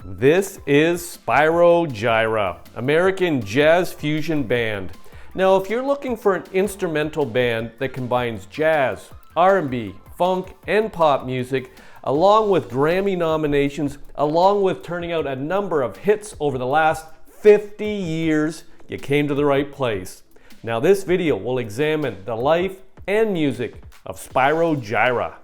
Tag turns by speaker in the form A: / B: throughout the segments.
A: This is Spyro Gyra, American jazz fusion band. Now, if you're looking for an instrumental band that combines jazz, R&B, funk, and pop music, along with Grammy nominations, along with turning out a number of hits over the last 50 years, you came to the right place. Now, this video will examine the life and music of Spyro Gyra.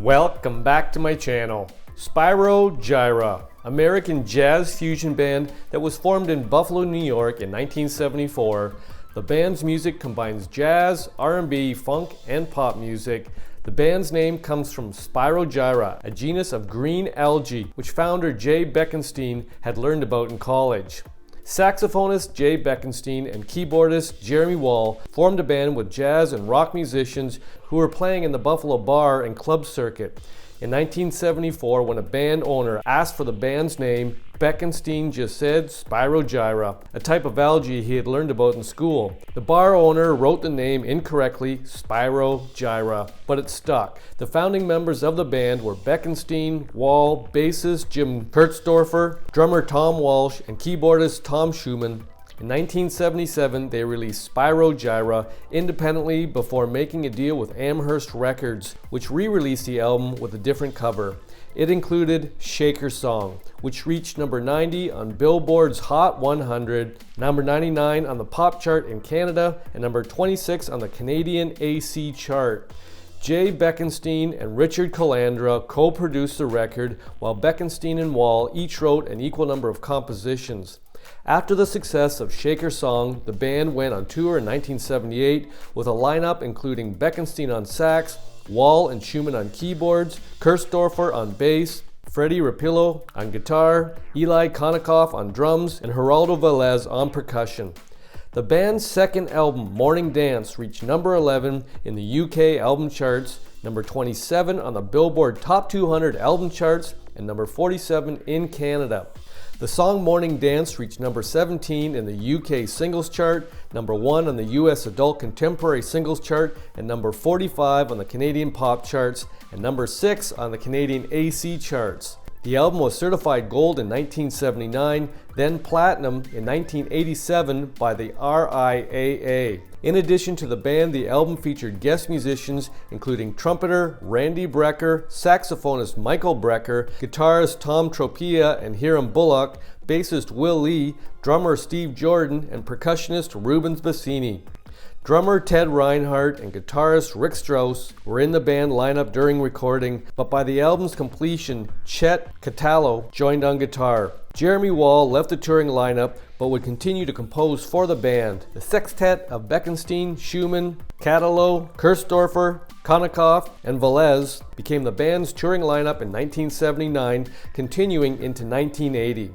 A: Welcome back to my channel. Spyro Gyra, American jazz fusion band that was formed in Buffalo, New York in 1974. The band's music combines jazz, R&B, funk, and pop music. The band's name comes from Spirogyra, a genus of green algae which founder Jay Beckenstein had learned about in college. Saxophonist Jay Beckenstein and keyboardist Jeremy Wall formed a band with jazz and rock musicians who were playing in the Buffalo bar and club circuit. In 1974, when a band owner asked for the band's name, Beckenstein just said Spirogyra, a type of algae he had learned about in school. The bar owner wrote the name incorrectly, Spirogyra, but it stuck. The founding members of the band were Beckenstein, Wall, bassist Jim Kurzdorfer, drummer Tom Walsh, and keyboardist Tom Schumann. In 1977, they released Spyro Gyra independently before making a deal with Amherst Records, which re-released the album with a different cover. It included Shaker Song, which reached number 90 on Billboard's Hot 100, number 99 on the pop chart in Canada, and number 26 on the Canadian AC chart. Jay Beckenstein and Richard Calandra co-produced the record, while Beckenstein and Wall each wrote an equal number of compositions. After the success of Shaker Song, the band went on tour in 1978 with a lineup including Beckenstein on sax, Wall and Schumann on keyboards, Kurzdorfer on bass, Freddie Rapillo on guitar, Eli Konikoff on drums, and Geraldo Velez on percussion. The band's second album, Morning Dance, reached number 11 in the UK album charts, number 27 on the Billboard Top 200 album charts, and number 47 in Canada. The song Morning Dance reached number 17 in the UK singles chart, number 1 on the US adult contemporary singles chart, and number 45 on the Canadian pop charts, and number 6 on the Canadian AC charts. The album was certified gold in 1979, then platinum in 1987 by the RIAA. In addition to the band, the album featured guest musicians including trumpeter Randy Brecker, saxophonist Michael Brecker, guitarist Tom Tropia and Hiram Bullock, bassist Will Lee, drummer Steve Jordan, and percussionist Rubens Bassini. Drummer Ted Reinhardt and guitarist Rick Strauss were in the band lineup during recording, but by the album's completion, Chet Cataldo joined on guitar. Jeremy Wall left the touring lineup, but would continue to compose for the band. The sextet of Beckenstein, Schumann, Cataldo, Kurzdorfer, Konikoff, and Velez became the band's touring lineup in 1979, continuing into 1980.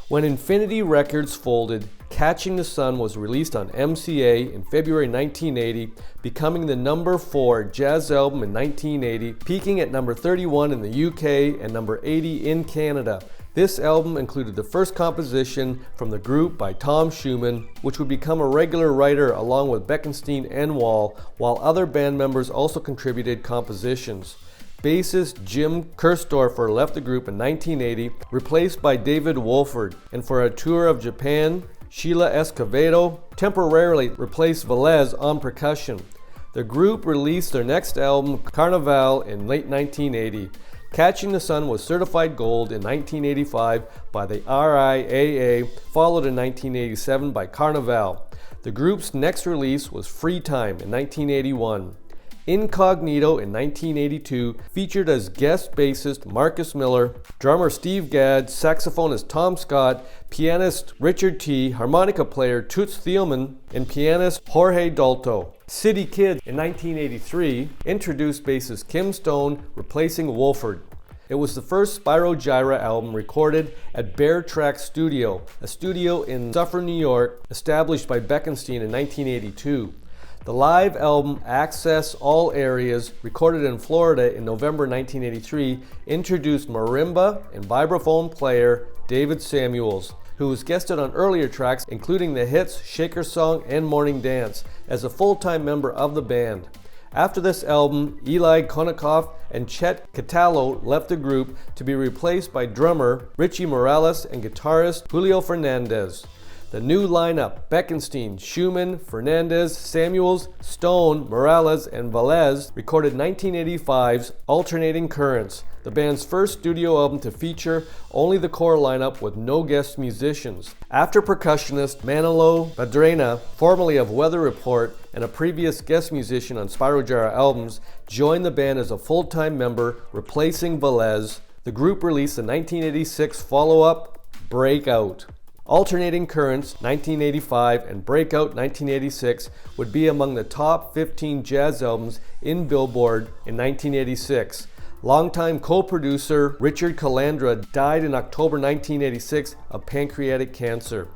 A: When Infinity Records folded, Catching the Sun was released on MCA in February 1980, becoming the number 4 jazz album in 1980, peaking at number 31 in the UK and number 80 in Canada. This album included the first composition from the group by Tom Schumann, which would become a regular writer along with Beckenstein and Wall, while other band members also contributed compositions. Bassist Jim Kurzdorfer left the group in 1980, replaced by David Wolford, and for a tour of Japan, Sheila Escovedo temporarily replaced Velez on percussion. The group released their next album, Carnaval, in late 1980. Catching the Sun was certified gold in 1985 by the RIAA, followed in 1987 by Carnaval. The group's next release was Free Time in 1981. Incognito in 1982 featured as guest bassist Marcus Miller, drummer Steve Gadd, saxophonist Tom Scott, pianist Richard T., harmonica player Toots Thielman, and pianist Jorge Dalto. City Kid in 1983 introduced bassist Kim Stone, replacing Wolford. It was the first Spyro Gyra album recorded at Bear Track Studio, a studio in Suffern, New York, established by Beckenstein in 1982. The live album Access All Areas, recorded in Florida in November 1983, introduced marimba and vibraphone player David Samuels, who was guested on earlier tracks including the hits Shaker Song and Morning Dance, as a full-time member of the band. After this album, Eli Konikoff and Chet Cataldo left the group to be replaced by drummer Richie Morales and guitarist Julio Fernandez. The new lineup, Beckenstein, Schumann, Fernandez, Samuels, Stone, Morales, and Velez, recorded 1985's Alternating Currents, the band's first studio album to feature only the core lineup with no guest musicians. After percussionist Manolo Badrena, formerly of Weather Report and a previous guest musician on Spyro Gyra albums, joined the band as a full-time member, replacing Velez, the group released the 1986 follow-up, Breakout. Alternating Currents 1985 and Breakout 1986 would be among the top 15 jazz albums in Billboard in 1986. Longtime co-producer Richard Calandra died in October 1986 of pancreatic cancer.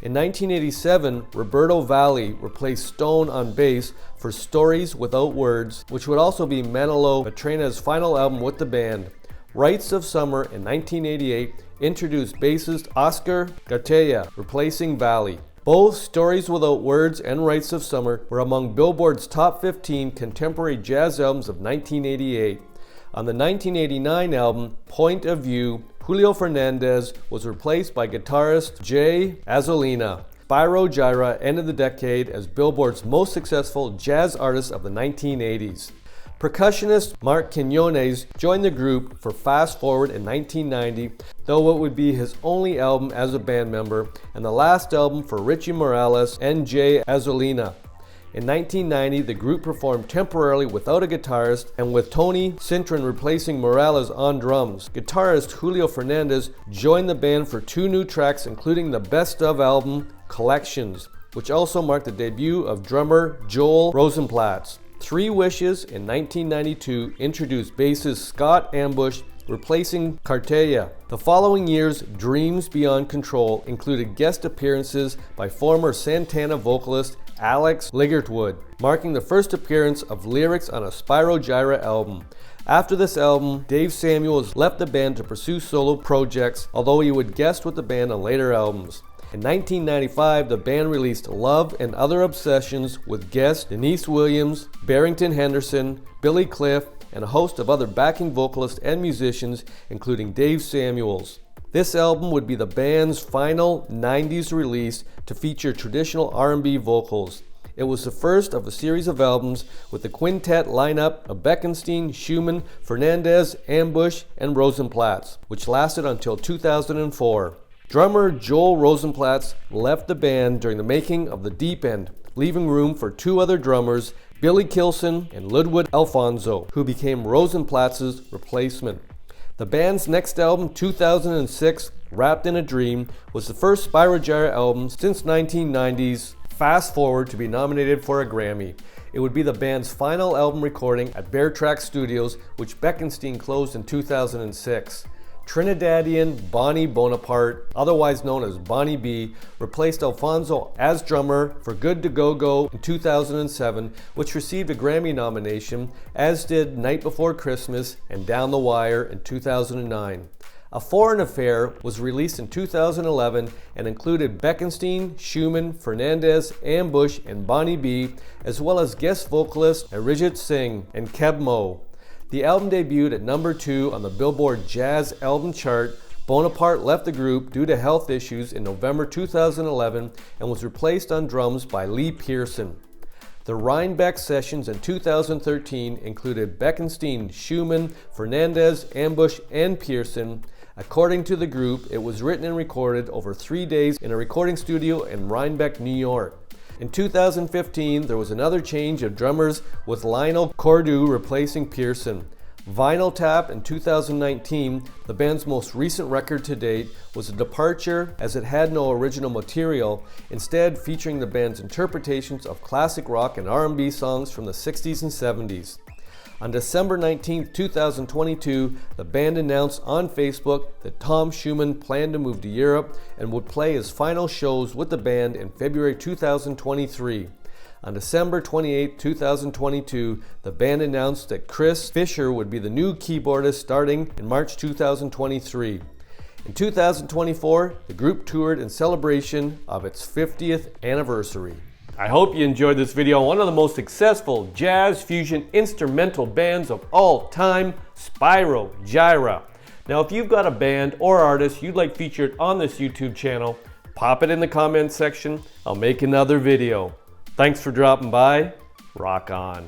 A: In 1987, Roberto Valli replaced Stone on bass for Stories Without Words, which would also be Manolo Badrena's final album with the band. Rites of Summer in 1988 introduced bassist Oscar Garcia, replacing Valli. Both Stories Without Words and Rites of Summer were among Billboard's top 15 contemporary jazz albums of 1988. On the 1989 album, Point of View, Julio Fernandez was replaced by guitarist Jay Azzolina. Spyro Gyra ended the decade as Billboard's most successful jazz artist of the 1980s. Percussionist Mark Quinones joined the group for Fast Forward in 1990, though it would be his only album as a band member and the last album for Richie Morales and Jay Azzolina. In 1990, the group performed temporarily without a guitarist and with Tony Cintron replacing Morales on drums. Guitarist Julio Fernandez joined the band for 2 new tracks, including the Best Of album, Collections, which also marked the debut of drummer Joel Rosenplatz. 3 Wishes in 1992 introduced bassist Scott Ambush, replacing Cartaya. The following year's Dreams Beyond Control included guest appearances by former Santana vocalist Alex Ligertwood, marking the first appearance of lyrics on a Spyro Gyra album. After this album, Dave Samuels left the band to pursue solo projects, although he would guest with the band on later albums. In 1995, the band released Love and Other Obsessions with guests Denise Williams, Barrington Henderson, Billy Cliff, and a host of other backing vocalists and musicians, including Dave Samuels. This album would be the band's final 90s release to feature traditional R&B vocals. It was the first of a series of albums with the quintet lineup of Beckenstein, Schumann, Fernandez, Ambush, and Rosenplatz, which lasted until 2004. Drummer Joel Rosenplatz left the band during the making of The Deep End, leaving room for 2 other drummers, Billy Kilson and Ludwig Alfonso, who became Rosenplatz's replacement. The band's next album, 2006, Wrapped in a Dream, was the first Spyro Gyra album since 1990's Fast Forward to be nominated for a Grammy. It would be the band's final album recording at Bear Track Studios, which Beckenstein closed in 2006. Trinidadian Bonnie Bonaparte, otherwise known as Bonnie B, replaced Alfonso as drummer for Good to Go Go in 2007, which received a Grammy nomination, as did Night Before Christmas and Down the Wire in 2009. A Foreign Affair was released in 2011 and included Beckenstein, Schumann, Fernandez, Ambush, and Bonnie B, as well as guest vocalists Arijit Singh and Keb Mo. The album debuted at number 2 on the Billboard Jazz Album Chart. Bonaparte left the group due to health issues in November 2011 and was replaced on drums by Lee Pearson. The Rhinebeck sessions in 2013 included Beckenstein, Schumann, Fernandez, Ambush, and Pearson. According to the group, it was written and recorded over 3 days in a recording studio in Rhinebeck, New York. In 2015, there was another change of drummers with Lionel Cordew replacing Pearson. Vinyl Tap in 2019, the band's most recent record to date, was a departure as it had no original material, instead featuring the band's interpretations of classic rock and R&B songs from the 60s and 70s. On December 19, 2022, the band announced on Facebook that Tom Schumann planned to move to Europe and would play his final shows with the band in February 2023. On December 28, 2022, the band announced that Chris Fisher would be the new keyboardist starting in March 2023. In 2024, the group toured in celebration of its 50th anniversary. I hope you enjoyed this video on one of the most successful jazz fusion instrumental bands of all time, Spyro Gyra. Now, if you've got a band or artist you'd like featured on this YouTube channel, pop it in the comments section. I'll make another video. Thanks for dropping by. Rock on.